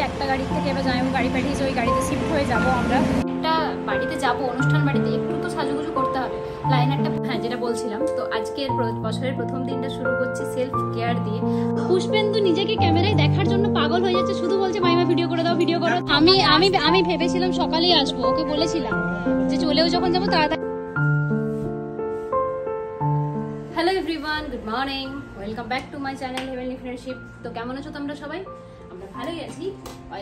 একটা গাড়ি থেকে এবার জামাইবাবু গাড়ি পাঠিয়েছে, ওই গাড়িতে শিফট হয়ে যাবো আমরা। একটা বাড়িতে যাব, অনুষ্ঠান বাড়িতে, একটু তো সাজুগুজু করতে হবে। লাইনারটা হ্যাঁ যেটা বলছিলাম, তো আজকের বছরের প্রথম দিনটা শুরু করছি সেলফ কেয়ার দিয়ে। পুষ্পেন্দু নিজেকে ক্যামেরায় দেখার জন্য পাগল হয়ে যাচ্ছে, শুধু বলছে মাইমা ভিডিও করে দাও ভিডিও করো। আমি ভেবেছিলাম সকালেই আসবো, ওকে বলেছিলাম যে চলেও যখন যাবো তাড়াতাড়ি। Hello everyone, good morning, welcome back to my channel heavenly friendship. তো কেমন আছো তোমরা সবাই? আমরা ভালোই আছি।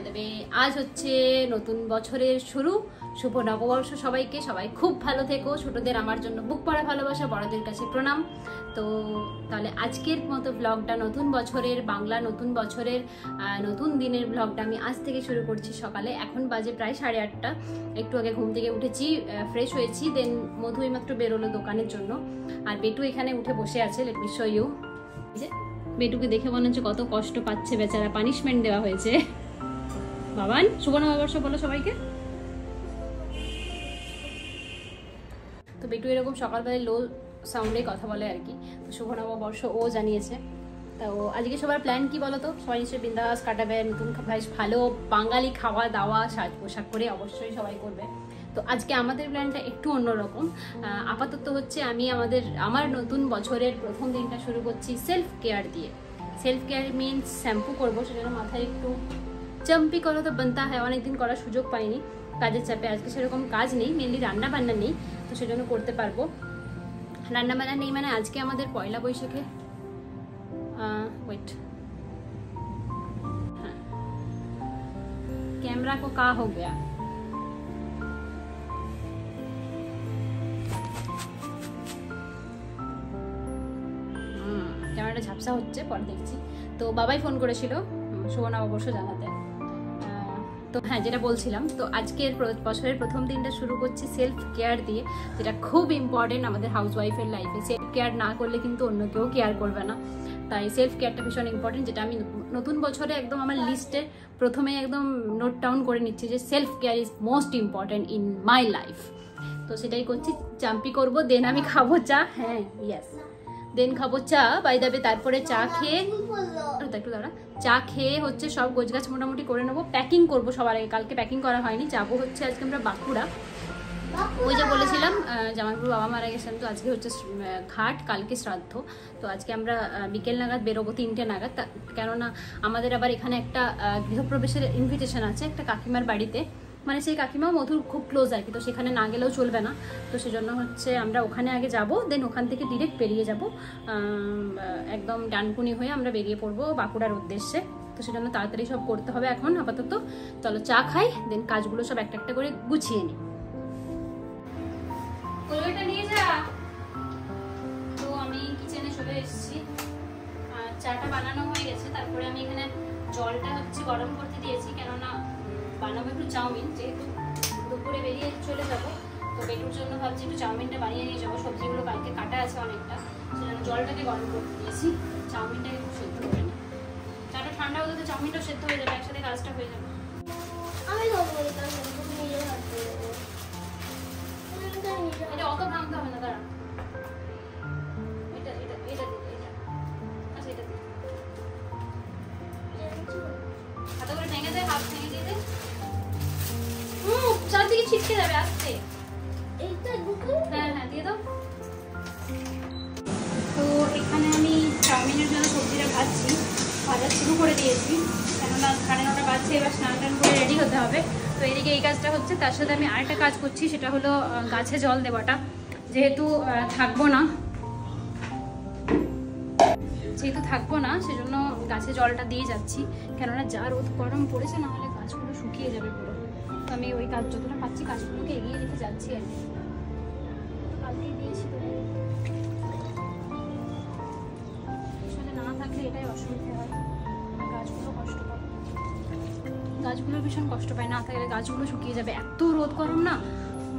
তবে আজ হচ্ছে নতুন বছরের শুরু, শুভ নববর্ষ সবাইকে। সবাই খুব ভালো থেকো। ছোটদের আমার জন্য বুক পড়া ভালোবাসা, বড়দের কাছে প্রণাম। তো তাহলে আজকের মতো ব্লগটা, নতুন বছরের বাংলা নতুন বছরের নতুন দিনের ব্লগটা আমি আজ থেকে শুরু করছি। সকালে এখন বাজে প্রায় 8:30। একটু আগে ঘুম থেকে উঠেছি, ফ্রেশ হয়েছি, দেন মধু এইমাত্র বেরোলো দোকানের জন্য। আর বেটু এখানে উঠে বসে আছে। Let me show you. বেটুকে দেখে মনে হচ্ছে কত কষ্ট পাচ্ছে বেচারা, পানিশমেন্ট দেওয়া হয়েছে। বাবান, শুভ নববর্ষ বলো সবাইকে। তো বেটু এরকম সকালবেলায় লো সাউন্ডে কথা বলে আর কি। তো শুভ নববর্ষ ও জানিয়েছে। তো আজকে সবার প্ল্যান কি বলো তো? সবাই নিশ্চয়ই বিন্দাস কাটাবে, নতুন ভালো বাঙালি খাওয়া দাওয়া, সাজ পোশাক করে অবশ্যই সবাই করবে। তো আজকে আমাদের প্ল্যানটা একটু অন্যরকম। আপাতত হচ্ছে আমি আমার নতুন বছরের প্রথম দিনটা শুরু করছি সেলফ কেয়ার দিয়ে। সেলফ কেয়ার মিনস শ্যাম্পু করবো, সেজন্য মাথায় একটু চাম্পি করা তো বানতা হয়, অনেকদিন করার সুযোগ পাইনি কাজের চাপে। আজকে সেরকম কাজ নেই, মেনলি রান্না বান্না নেই, তো সেজন্য করতে পারবো। রান্না বান্না নেই মানে আজকে আমাদের পয়লা বৈশাখে कैमरा को का हो गया? ক্যামেরাটা ঝাপসা হচ্ছে, পরে দেখছি। তো বাবাই ফোন করেছিল শুভ নববর্ষ জানাতে। তো হ্যাঁ যেটা বলছিলাম, তো আজকের বছরের প্রথম দিনটা শুরু করছি সেলফ কেয়ার দিয়ে, যেটা খুব ইম্পর্টেন্ট আমাদের হাউসওয়াইফের লাইফে। সেলফ কেয়ার না করলে কিন্তু অন্য কেউ কেয়ার করবে না, তাই সেলফ কেয়ারটা ভীষণ ইম্পর্টেন্ট, যেটা আমি নতুন বছরে একদম আমার লিস্টে প্রথমে একদম নোট ডাউন করে নিচ্ছি যে self care is most important in my life. তো সেটাই করছি, চাম্পি করবো, দেন আমি খাবো চা। হ্যাঁ ইয়েস, দেন খাবো চা বাই যাবে। তারপরে চা খেয়ে একটু দাঁড়া, চা খেয়ে হচ্ছে সব গোছগাছ মোটামুটি করে নেবো, প্যাকিং করবো সবার আগে। কালকে প্যাকিং করা হয়নি, যাবো হচ্ছে আজকে আমরা বাঁকুড়া। ওই যে বলেছিলাম জামাইবাবু বাবা মারা গেছেন, তো আজকে হচ্ছে ঘাট, কালকে শ্রাদ্ধ। তো আজকে আমরা বিকেল নাগাদ বেরোবো, 3টে নাগাদ। কেননা আমাদের আবার এখানে একটা গৃহপ্রবেশের ইনভিটেশন আছে একটা কাকিমার বাড়িতে, মানে সেই কাকিমাও মধুর খুব ক্লোজ আর কি। তো সেখানে না গেলেও চলবে না, তো সেজন্য হচ্ছে আমরা ওখানে আগে যাব, দেন ওখান থেকে ডিরেক্ট বেরিয়ে যাব, একদম ডানকুনি হয়ে আমরা বেরিয়ে পড়বো বাঁকুড়ার উদ্দেশ্যে। তো সেজন্য তাড়াতাড়ি সব করতে হবে এখন আপাতত। চলো চা খাই, দেন কাজগুলো সব একটা একটা করে গুছিয়ে নিই। নিয়ে যা। তো আমি কিচেনে চলে এসেছি, চাটা বানানো হয়ে গেছে। তারপরে আমি এখানে জলটা হচ্ছে গরম করতে দিয়েছি, কেননা বানাবো একটু চাউমিন, যেহেতু দুপুরে বেরিয়ে চলে যাবো। তো বেটুর জন্য ভাবছি একটু চাউমিনটা বানিয়ে নিয়ে যাবো। সবজিগুলো কালকে কাটা আছে অনেকটা, সেজন্য জলটাকে গরম করতে দিয়েছি, চাউমিনটাকে একটু সেদ্ধ করে নিই। চাটা ঠান্ডা হলে তো চাউমিনটাও সেদ্ধ হয়ে যাবে, একসাথে কাজটা হয়ে যাবে। এটা অত ভাঙতে হবে না, দাঁড়া। এটা এটা এটা এটা আচ্ছা, এটা হাতে করে ভেঙে দেয়, হাত ভেঙে দিয়ে দে। চারদিকে ছিটকে যাবে, আসতে। হ্যাঁ হ্যাঁ দিয়ে দাও। তো এখানে আমি চাউমিনের জন্য সবজিটা ভাজছি, ভাজা শুরু করে দিয়েছি, কেননা 9:30 বাজছে, এবার স্নান টান করে রেডি হতে হবে। তো এদিকে এই কাজটা হচ্ছে, তার সাথে আমি আরেকটা কাজ করছি, সেটা হলো গাছে জল দেওয়াটা। যেহেতু থাকবো না সেজন্য গাছে জলটা দিয়ে যাচ্ছি, কেননা যা রোদ গরম পড়েছে, না হলে গাছগুলো শুকিয়ে যাবে পুরো। তো আমি ওই কাজ যতটা পাচ্ছি কাজগুলোকে এগিয়ে রেখে যাচ্ছি আর কি। কালকেই দিয়েছি, আসলে না থাকলে এটাই অসুবিধা হয়, গাছগুলো কষ্ট পায়, গাছগুলো ভীষণ কষ্ট পায়। না থাকলে গাছগুলো শুকিয়ে যাবে, এত রোদ গরম না,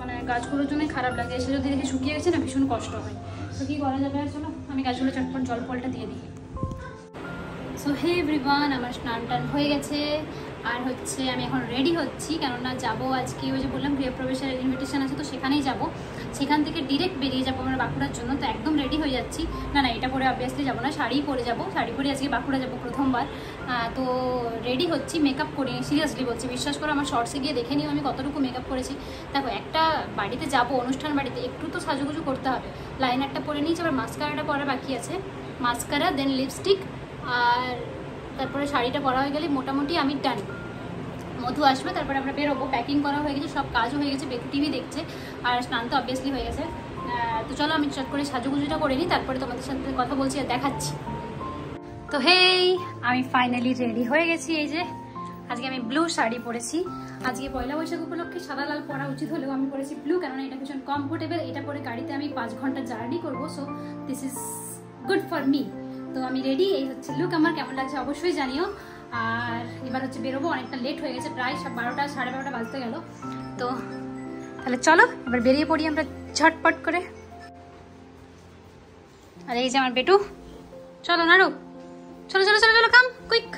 মানে গাছগুলোর জন্যই খারাপ লাগে। এসে যদি দেখে শুকিয়ে গেছে না, ভীষণ কষ্ট হয়। তো কি করা যাবে, আর চলো আমি গাছগুলো চটপট জল ফলটা দিয়ে দিই। সো হে এভরিওয়ান, আমার স্নান টান হয়ে গেছে, আর হচ্ছে আমি এখন রেডি হচ্ছি, কেননা যাবো আজকে ওই যে বললাম গৃহপ্রবেশের ইনভিটেশন আছে, তো সেখানেই যাব। সেখান থেকে ডিরেক্ট বেরিয়ে যাবো আমরা বাঁকুড়ার জন্য। তো একদম রেডি হয়ে যাচ্ছি। না এটা পরে অবভিয়াসলি যাবো না, শাড়ি পরে যাবো, শাড়ি পরে আজকে বাঁকুড়া যাবো প্রথমবার। তো রেডি হচ্ছি, মেকআপ করি, সিরিয়াসলি বলছি, বিশ্বাস করো আমার শর্টসে গিয়ে দেখে নিও আমি কতটুকু মেকআপ করেছি। দেখো একটা বাড়িতে যাব, অনুষ্ঠান বাড়িতে, একটু তো সাজুগুজু করতে হবে। লাইনারটা পরে নিয়েছি, আবার মাস্কারাটা পরা বাকি আছে, মাস্কারা দেন লিপস্টিক, আর তারপরে শাড়িটা পরা হয়ে গেলে মোটামুটি আমি ডান। মধু আসবে, তারপরে আমরা বেরোবো, প্যাকিং করা হয়ে গেছে, সব কাজও হয়ে গেছে, বেকু টিভি দেখছে, আর স্নান তো অবভিয়াসলি হয়ে গেছে। তো চলো আমি চট করে সাজুগুজুটা করে নিই, তারপরে তোমাদের সাথে কথা বলছি আর দেখাচ্ছি। তো হেই, আমি ফাইনালি রেডি হয়ে গেছি। এই যে আজকে আমি ব্লু শাড়ি পরেছি। আজকে পয়লা বৈশাখ উপলক্ষে সাদা লাল পরা উচিত হলেও আমি পরেছি ব্লু, কেননা এটা ভীষণ কমফোর্টেবল। এটা পরে গাড়িতে আমি 5 ঘন্টা জার্নি করবো, so this is good for me. তো আমি রেডি, এই হচ্ছে লুক আমার। কেমন লাগছে অবশ্যই জানিও। আর এবার হচ্ছে বেরোবো, অনেকটা লেট হয়ে গেছে, প্রায় 12টা 12:30 বাজতে গেল। তো তাহলে চলো এবার বেরিয়ে পড়ি আমরা ঝটপট করে। আর এই যে আমার বেটু, চলো নাড়ু, চলো চলো চলো চলো, কাম কুইক।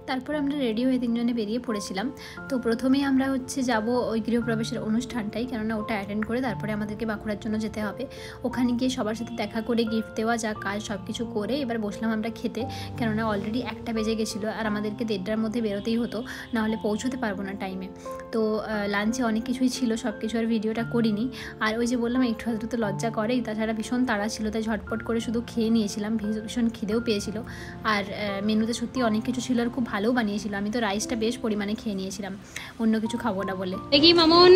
তারপর আমরা রেডি হয়ে 3 জনে বেরিয়ে পড়েছিলাম। তো প্রথমেই আমরা হচ্ছে যাব ওই গৃহপ্রবেশের অনুষ্ঠানটাই, কেননা ওটা অ্যাটেন্ড করে তারপরে আমাদেরকে বাঁকুড়ার জন্য যেতে হবে। ওখানে গিয়ে সবার সাথে দেখা করে গিফট দেওয়া যা কাজ সব কিছু করে এবার বসলাম আমরা খেতে, কেননা অলরেডি 1টা বেজে গেছিলো আর আমাদেরকে 1:30টার মধ্যে বেরোতেই হতো, নাহলে পৌঁছতে পারবো না টাইমে। তো লাঞ্চে অনেক কিছুই ছিল, সব কিছু আর ভিডিওটা করিনি। আর ওই যে বললাম একটু আধটু তো লজ্জা করেই, তাছাড়া ভীষণ তাড়া ছিল, তাই ঝটপট করে শুধু খেয়ে নিয়েছিলাম। ভীষণ খিদেও পেয়েছিল, আর মেনুতে সত্যি অনেক কিছু ছিল আর খুব ভালোও বানিয়েছিল। আমি তো রাইসটা বেশ পরিমাণে খেয়ে নিয়েছিলাম, অন্য কিছু খাবো না বলে। দেখি মামুন,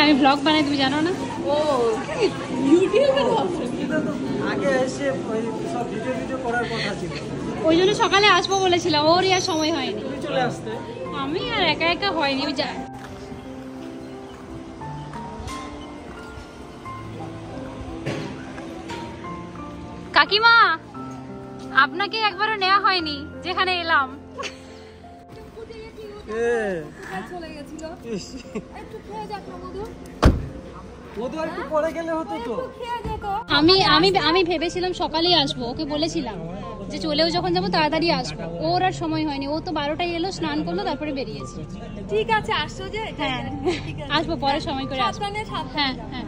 আমি ব্লগ বানাই, তুমি জানো না? ও ইউটিউবে আগে এসে সব ভিডিও করার কথা ছিল, ওই জন্য সকালে আসবো বলেছিলাম, ওরই আর সময় হয়নি চলে আসতে। আমি আর একা একা হয়নি। কাকিমা, আপনাকে একবারও নেওয়া হয়নি যেখানে এলাম। আমি ভেবেছিলাম সকালেই আসবো, ওকে বলেছিলাম যে চলেও যখন যাবো তাড়াতাড়ি আসবো, ওর আর সময় হয়নি। ও তো 12টায় এলো, স্নান করলো, তারপরে বেরিয়েছে। ঠিক আছে, আসছো যে? হ্যাঁ আসবো, পরে সময় করে আসবো। হ্যাঁ হ্যাঁ।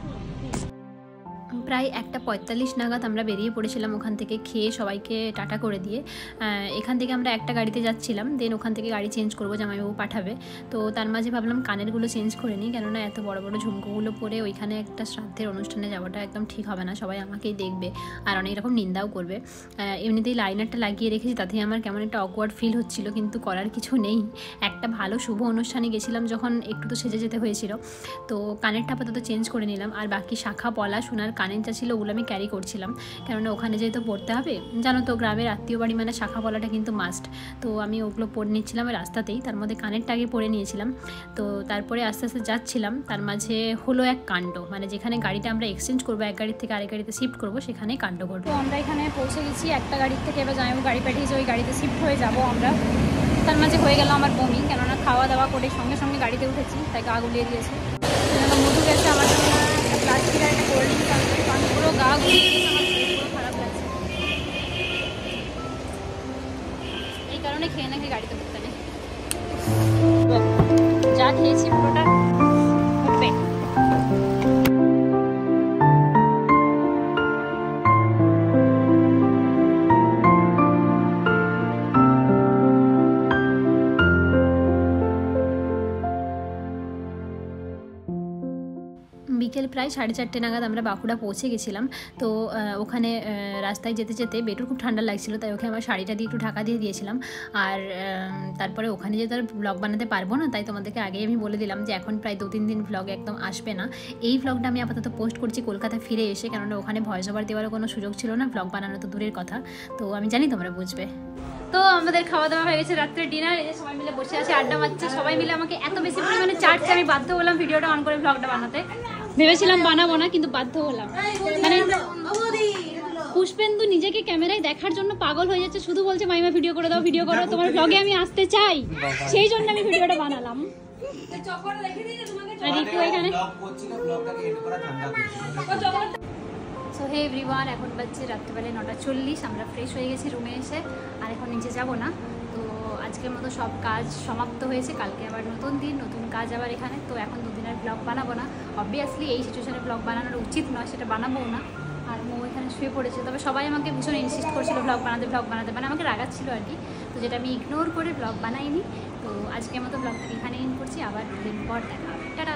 প্রায় 1:45 নাগাদ আমরা বেরিয়ে পড়েছিলাম ওখান থেকে, খেয়ে সবাইকে টাটা করে দিয়ে। এখান থেকে আমরা একটা গাড়িতে যাচ্ছিলাম, দেন ওখান থেকে গাড়ি চেঞ্জ করবো, জামাইবাবু পাঠাবে। তো তার মাঝে ভাবলাম কানেরগুলো চেঞ্জ করে নিই, কেননা এত বড় বড় ঝুমকোগুলো পরে ওইখানে একটা শ্রাদ্ধের অনুষ্ঠানে যাওয়াটা একদম ঠিক হবে না, সবাই আমাকেই দেখবে আর অনেক রকম নিন্দাও করবে। এমনিতেই লাইনারটা লাগিয়ে রেখেছি, তাতেই আমার কেমন একটা অকওয়ার্ড ফিল হচ্ছিল, কিন্তু করার কিছু নেই। একটা ভালো শুভ অনুষ্ঠানে গেছিলাম যখন, একটু তো সেজে যেতে হয়েছিল। তো কানেরটা আপাতত চেঞ্জ করে নিলাম, আর বাকি শাখা পলা সোনার কানের যা ছিল ওগুলো আমি ক্যারি করছিলাম, কেননা ওখানে যেহেতু পড়তে হবে। জানো তো গ্রামের আত্মীয় বাড়ি মানে শাখা পলাটা কিন্তু মাস্ট। তো আমি ওগুলো পরে নিচ্ছিলাম রাস্তাতেই, তার মধ্যে কানেরটা আগে পরে নিয়েছিলাম। তো তারপরে আস্তে আস্তে যাচ্ছিলাম, তার মাঝে হলো এক কাণ্ড, মানে যেখানে গাড়িটা আমরা এক্সচেঞ্জ করবো, এক গাড়ির থেকে আরেক গাড়িতে শিফট করবো, সেখানেই কাণ্ড ঘটবে। তো আমরা এখানে পৌঁছে গেছি একটা গাড়ির থেকে, এবার জামাইবাবু গাড়ি পাঠিয়েছে, ওই গাড়িতে শিফট হয়ে যাবো আমরা। তার মাঝে হয়ে গেল আমার বমি, কেননা খাওয়া দাওয়া করে সঙ্গে সঙ্গে গাড়িতে উঠেছি, তাই গা গুলিয়ে দিয়েছে। মধু গেছে আমার জন্য প্লাস্টিকের একটা কোল্ড ড্রিঙ্ক, পুরো গা গুলিয়ে দিয়েছে, আমার পুরো খারাপ লাগছে। এই কারণে খেয়ে না খেয়ে গাড়িতে উঠতে নেই, যা খেয়েছি পুরোটা উঠবে। বিকেল প্রায় 4:30 নাগাদ আমরা বাঁকুড়া পৌঁছে গেছিলাম। তো ওখানে রাস্তায় যেতে যেতে বেটুর খুব ঠান্ডা লাগছিল, তাই ওকে আমার শাড়িটা দিয়ে একটু ঢাকা দিয়ে দিয়েছিলাম। আর তারপরে ওখানে যেতে আর ব্লগ বানাতে পারবো না, তাই তোমাদেরকে আগেই আমি বলে দিলাম যে এখন প্রায় 2-3 দিন ব্লগ একদম আসবে না। এই ব্লগটা আমি আপাতত পোস্ট করছি কলকাতা ফিরে এসে, কেননা ওখানে ভয়েস ওভার দেওয়ারও কোনো সুযোগ ছিল না, ব্লগ বানানো তো দূরের কথা। তো আমি জানি তোমরা বুঝবে। তো আমাদের খাওয়া দাওয়া হয়ে গেছে, রাত্রে ডিনার। এই যে সবাই মিলে বসে আছে, আড্ডা মারছে, সবাই মিলে আমাকে এত বেশি পরিমাণে চাটছে, আমি বাধ্য হলাম ভিডিওটা অন করে ব্লগটা বানাতে। ভেবেছিলাম বানাবো না, কিন্তু বাধ্য হলাম। মানে পুষ্পেন্দু নিজেকে ক্যামেরায় দেখার জন্য পাগল হয়ে যাচ্ছে, শুধু বলছে মাইমা ভিডিও করে দাও, ভিডিও করো, তোমার ব্লগে আমি আসতে চাই, সেই জন্য আমি ভিডিওটা বানালাম। আর রিতু এখানে। সো হে এভরিওয়ান, এখন বাজছে রাত্রিবেলা 9:40। আমরা ফ্রেশ হয়ে গেছি রুমে এসে, আর এখন নিচে যাব না। তো আজকের মতো সব কাজ সমাপ্ত হয়েছে, কালকে আবার নতুন দিন, নতুন কাজ আবার এখানে। তো এখন 2 দিনের ব্লগ বানাবো না, অবভিয়াসলি এই সিচুয়েশনে ব্লগ বানানোর উচিত নয়, সেটা বানাবো না। আর মৌ এখানে শুয়ে পড়েছে। তবে সবাই আমাকে ভীষণ ইনসিস্ট করছিল ব্লগ বানাতে, মানে আমাকে রাগাচ্ছিল আর কি। তো যেটা আমি ইগনোর করে ব্লগ বানাইনি। তো আজকের মতো ব্লগটাকে এখানে ইন করছি, আবার দুদিন পর দেখা হবে। টাটা।